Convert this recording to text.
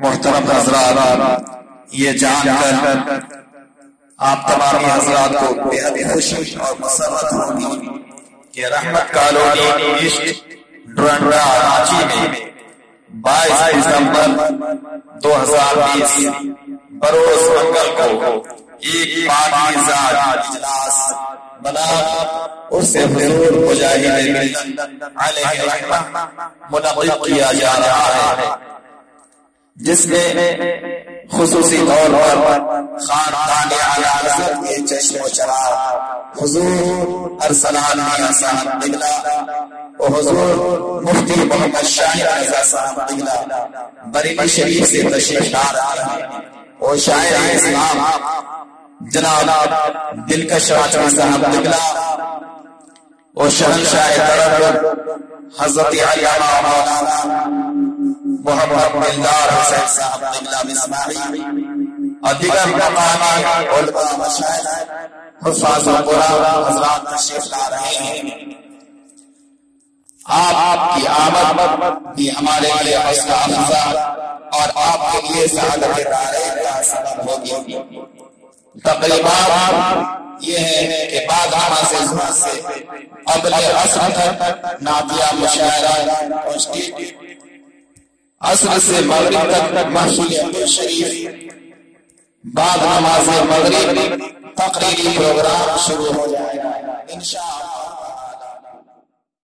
محترم حضرات، یہ جان کر آپ تمام حضرات کو بے حد خوشی اور مسرت ہوگی کہ رحمت کالونی ایسٹ ڈرنڈا رانچی میں 22 دسمبر 2020 بروز منگل کو ایک پاکیزہ اجلاس بنا اس سے حضور مجاہد ملت علیہ رحمہ منعقد کیا جا رہا ہے، جس میں خصوصی طور پر خاندان اعلی حضرت کے چشم و چراغ حضور ارسلان میاں صاحب دگلا اور حضور مفتی محمد شاہد رضا صاحب دگلا بریلی شریف سے تشریف لا رہے ہیں، اور شاعر اسلام جناب دلکش راجوی صاحب دگلا اور شہنشاہ طرب حضرت علامہ مولانا محمد دلدار حسین صاحب دگلا اسماعیلی اور دیگر مقامی علماء مشائخ حفاظ القرآن حضرات تشریف لا رہے ہیں۔ آپ کی آمد بھی ہمارے لیے حوصلہ افزا اور آپ کے لیے سعادت دارین کا سبب ہوگی۔ تقریبات یہ ہے کہ بعد نماز ظہر سے قبل عصر تک نعتیہ مشاعرہ اور عصر سے مغرب تک محفل شریف، بعد نماز مغرب تقریری پروگرام شروع ہو جائے گا انشاءاللہ۔